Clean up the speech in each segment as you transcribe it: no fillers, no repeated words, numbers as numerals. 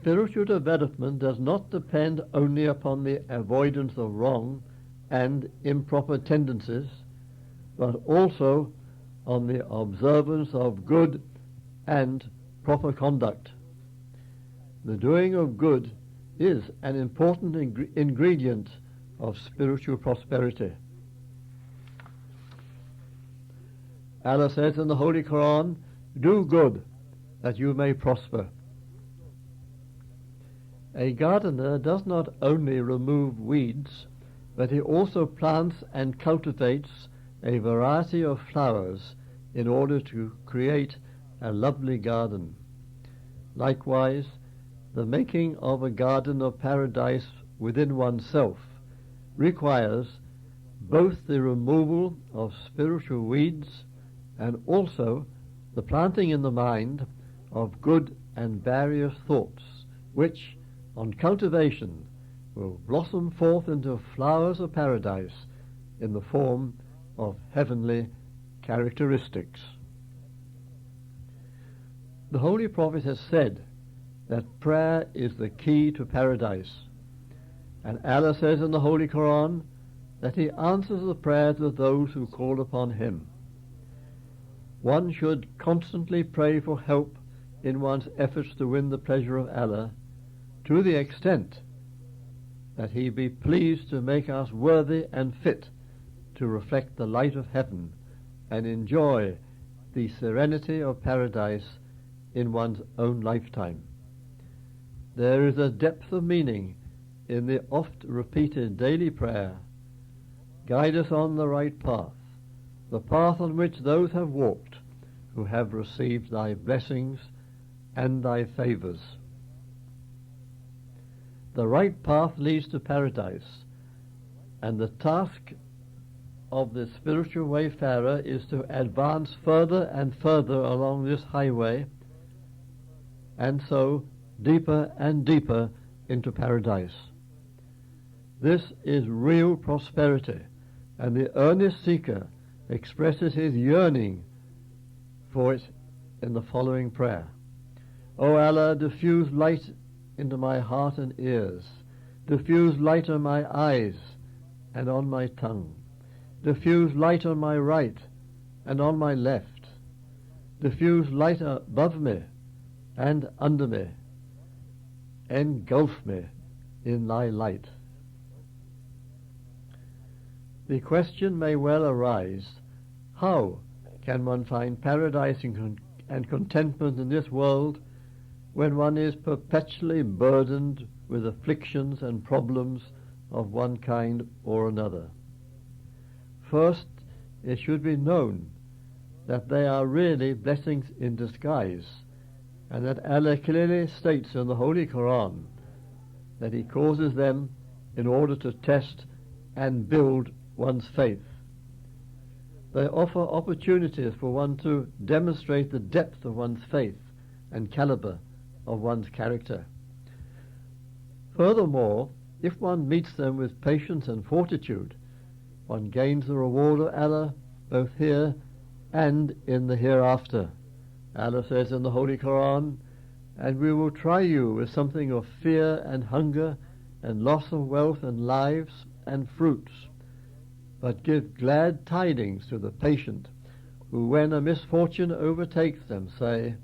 spiritual development does not depend only upon the avoidance of wrong and improper tendencies, but also on the observance of good and proper conduct. The doing of good is an important ingredient of spiritual prosperity. Allah says in the Holy Quran, "Do good, that you may prosper." A gardener does not only remove weeds, but he also plants and cultivates a variety of flowers in order to create a lovely garden. Likewise, the making of a garden of paradise within oneself requires both the removal of spiritual weeds and also the planting in the mind of good and various thoughts, which, on cultivation, will blossom forth into flowers of paradise in the form of heavenly characteristics. The Holy Prophet has said that prayer is the key to paradise, and Allah says in the Holy Quran that He answers the prayers of those who call upon Him. One should constantly pray for help in one's efforts to win the pleasure of Allah, to the extent that He be pleased to make us worthy and fit to reflect the light of heaven and enjoy the serenity of paradise in one's own lifetime. There is a depth of meaning in the oft-repeated daily prayer, "Guide us on the right path, the path on which those have walked who have received thy blessings and thy favours." The right path leads to paradise, and the task of the spiritual wayfarer is to advance further and further along this highway, and so deeper and deeper into paradise. This is real prosperity, and the earnest seeker expresses his yearning for it in the following prayer: "O Allah, diffuse light into my heart and ears, diffuse light on my eyes and on my tongue, diffuse light on my right and on my left, diffuse light above me and under me, engulf me in thy light." The question may well arise, how can one find paradise and contentment in this world when one is perpetually burdened with afflictions and problems of one kind or another? First, it should be known that they are really blessings in disguise, and that Allah clearly states in the Holy Quran that He causes them in order to test and build one's faith. They offer opportunities for one to demonstrate the depth of one's faith and caliber of one's character. Furthermore, if one meets them with patience and fortitude, one gains the reward of Allah both here and in the hereafter. Allah says in the Holy Quran, "And we will try you with something of fear and hunger and loss of wealth and lives and fruits, but give glad tidings to the patient who, when a misfortune overtakes them, say,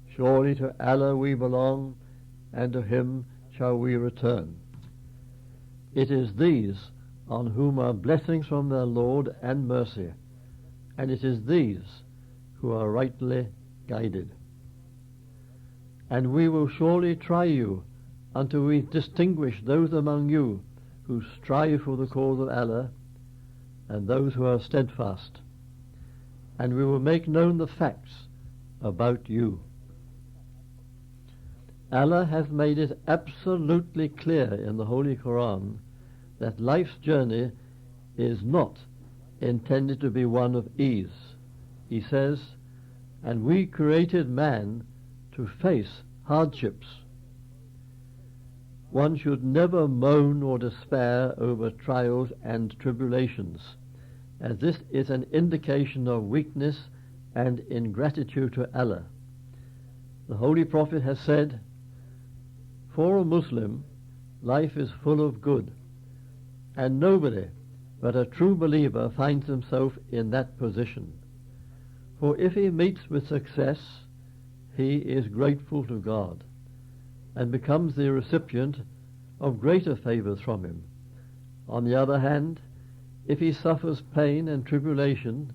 'Surely to Allah we belong, and to Him shall we return.' It is these on whom are blessings from their Lord and mercy, and it is these who are rightly guided. And we will surely try you until we distinguish those among you who strive for the cause of Allah and those who are steadfast, and we will make known the facts about you." Allah has made it absolutely clear in the Holy Quran that life's journey is not intended to be one of ease. He says, "And we created man to face hardships." One should never moan or despair over trials and tribulations, as this is an indication of weakness and ingratitude to Allah. The Holy Prophet has said, For a Muslim, life is full of good, and nobody but a true believer finds himself in that position. For if he meets with success, he is grateful to God, and becomes the recipient of greater favours from him. On the other hand, if he suffers pain and tribulation,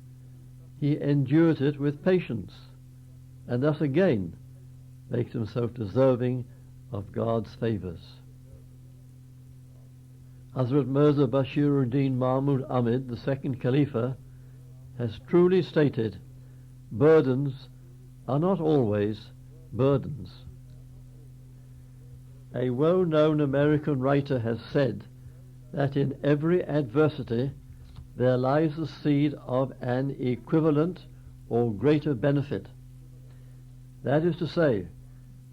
he endures it with patience, and thus again makes himself deserving of God's favours. Hazrat Mirza Bashir Mahmud Ahmad, the second Khalifa, has truly stated, burdens are not always burdens. A well-known American writer has said that in every adversity there lies the seed of an equivalent or greater benefit. That is to say,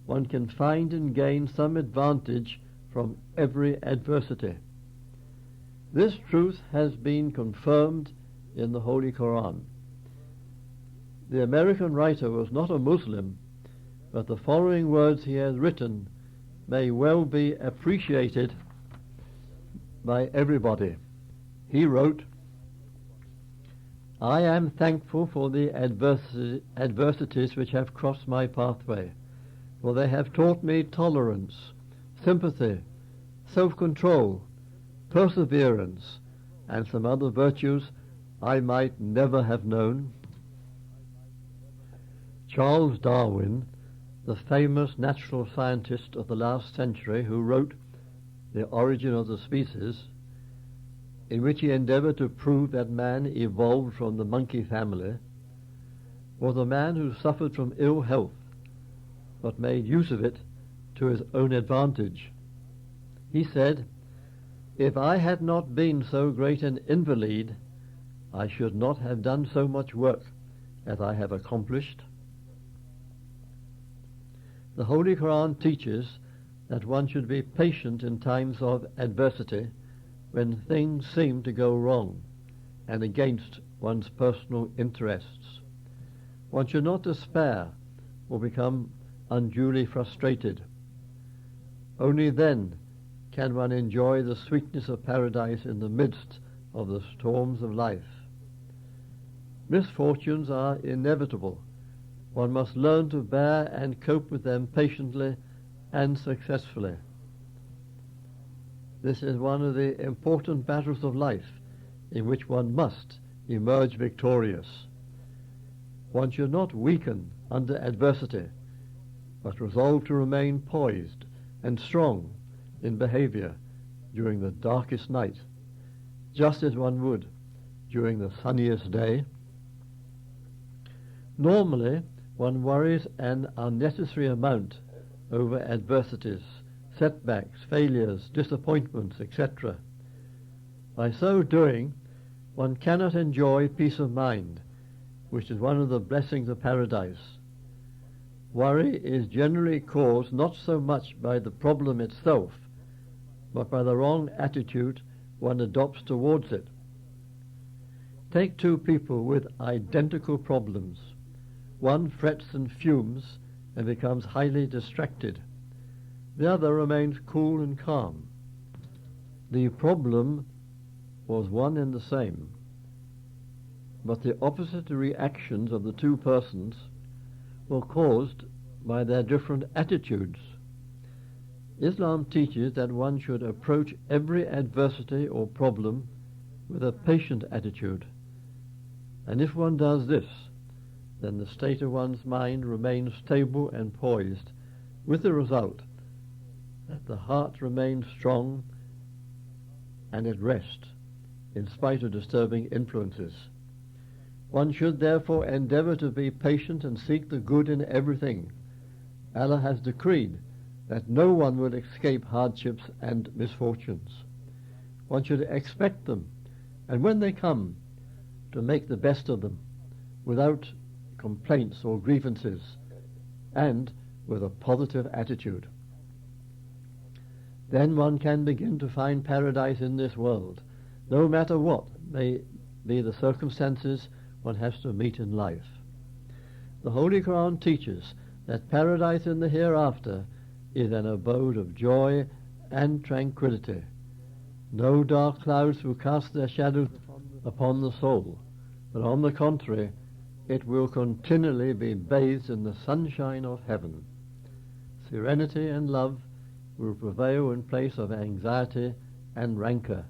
one can find and gain some advantage from every adversity. This truth has been confirmed in the Holy Quran. The American writer was not a Muslim, but the following words he has written may well be appreciated by everybody. He wrote, "I am thankful for the adversities which have crossed my pathway, for they have taught me tolerance, sympathy, self-control, perseverance, and some other virtues I might never have known." Charles Darwin, the famous natural scientist of the last century, who wrote The Origin of the Species, in which he endeavoured to prove that man evolved from the monkey family, was a man who suffered from ill health, but made use of it to his own advantage. He said, "If I had not been so great an invalid, I should not have done so much work as I have accomplished." The Holy Quran teaches that one should be patient in times of adversity when things seem to go wrong and against one's personal interests. One should not despair or become unduly frustrated. Only then can one enjoy the sweetness of paradise in the midst of the storms of life. Misfortunes are inevitable. One must learn to bear and cope with them patiently and successfully. This is one of the important battles of life in which one must emerge victorious. One should not weaken under adversity, but resolve to remain poised and strong in behavior during the darkest night, just as one would during the sunniest day. Normally, one worries an unnecessary amount over adversities, setbacks, failures, disappointments, etc. By so doing, one cannot enjoy peace of mind, which is one of the blessings of paradise. Worry is generally caused not so much by the problem itself, but by the wrong attitude one adopts towards it. Take two people with identical problems. One frets and fumes and becomes highly distracted. The other remains cool and calm. The problem was one and the same, but the opposite reactions of the two persons were caused by their different attitudes. Islam teaches that one should approach every adversity or problem with a patient attitude, and if one does this, then the state of one's mind remains stable and poised, with the result that the heart remains strong and at rest in spite of disturbing influences. One should therefore endeavour to be patient and seek the good in everything. Allah has decreed that no one will escape hardships and misfortunes. One should expect them, and when they come, to make the best of them, without complaints or grievances, and with a positive attitude. Then one can begin to find paradise in this world, no matter what may be the circumstances one has to meet in life. The Holy Quran teaches that paradise in the hereafter is an abode of joy and tranquility. No dark clouds will cast their shadows upon the soul, but on the contrary, it will continually be bathed in the sunshine of heaven. Serenity and love will prevail in place of anxiety and rancor.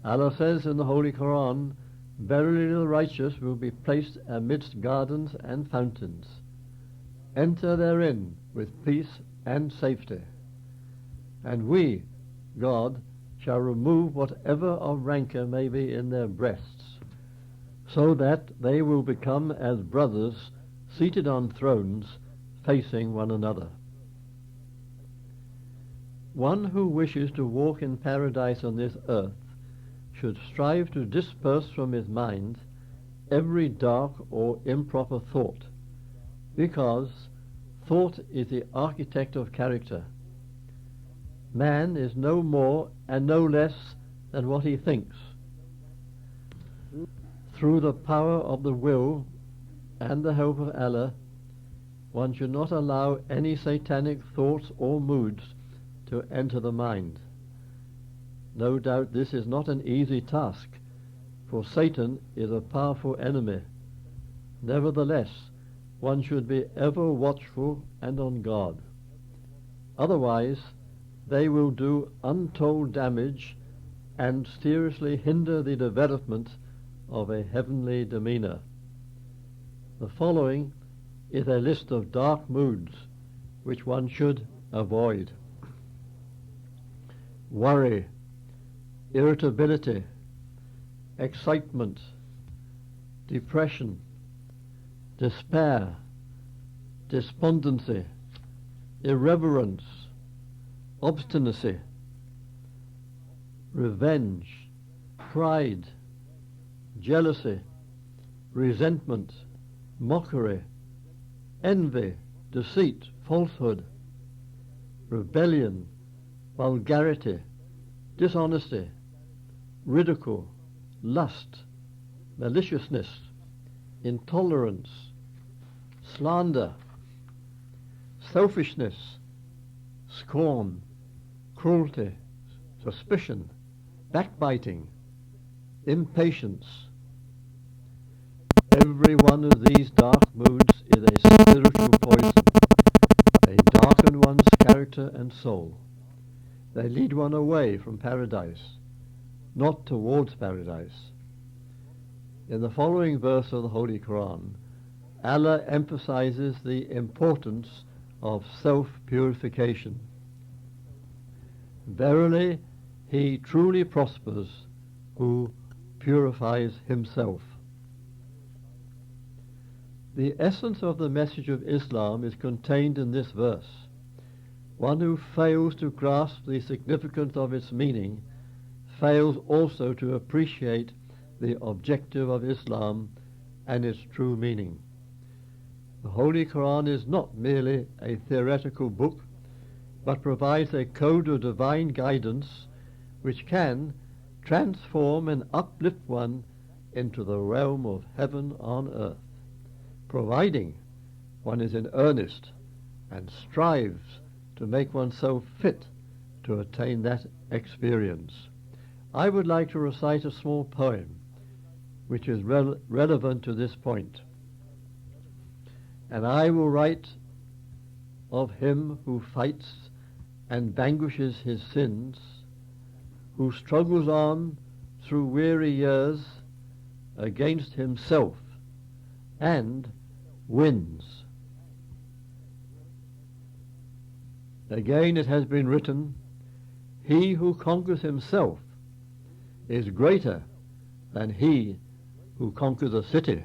Allah says in the Holy Quran, "Verily the righteous will be placed amidst gardens and fountains. Enter therein with peace and safety. And we, God, shall remove whatever of rancor may be in their breasts, so that they will become as brothers seated on thrones, facing one another." One who wishes to walk in paradise on this earth should strive to disperse from his mind every dark or improper thought, because thought is the architect of character. Man is no more and no less than what he thinks. Through the power of the will and the help of Allah, one should not allow any satanic thoughts or moods to enter the mind. No doubt this is not an easy task, for Satan is a powerful enemy. Nevertheless, one should be ever watchful and on guard. Otherwise, they will do untold damage and seriously hinder the development of a heavenly demeanor. The following is a list of dark moods which one should avoid: worry, irritability, excitement, depression, despair, despondency, irreverence, obstinacy, revenge, pride, jealousy, resentment, mockery, envy, deceit, falsehood, rebellion, vulgarity, dishonesty, ridicule, lust, maliciousness, intolerance, slander, selfishness, scorn, cruelty, suspicion, backbiting, impatience. Every one of these dark moods is a spiritual poison. They darken one's character and soul. They lead one away from paradise, not towards paradise. In the following verse of the Holy Quran, Allah emphasizes the importance of self-purification. Verily, he truly prospers who purifies himself. The essence of the message of Islam is contained in this verse. One who fails to grasp the significance of its meaning fails also to appreciate the objective of Islam and its true meaning. The Holy Quran is not merely a theoretical book, but provides a code of divine guidance which can transform and uplift one into the realm of heaven on earth, providing one is in earnest and strives to make oneself fit to attain that experience. I would like to recite a small poem which is relevant to this point. And I will write of him who fights and vanquishes his sins, who struggles on through weary years against himself and wins. Again it has been written, he who conquers himself is greater than he who conquers a city.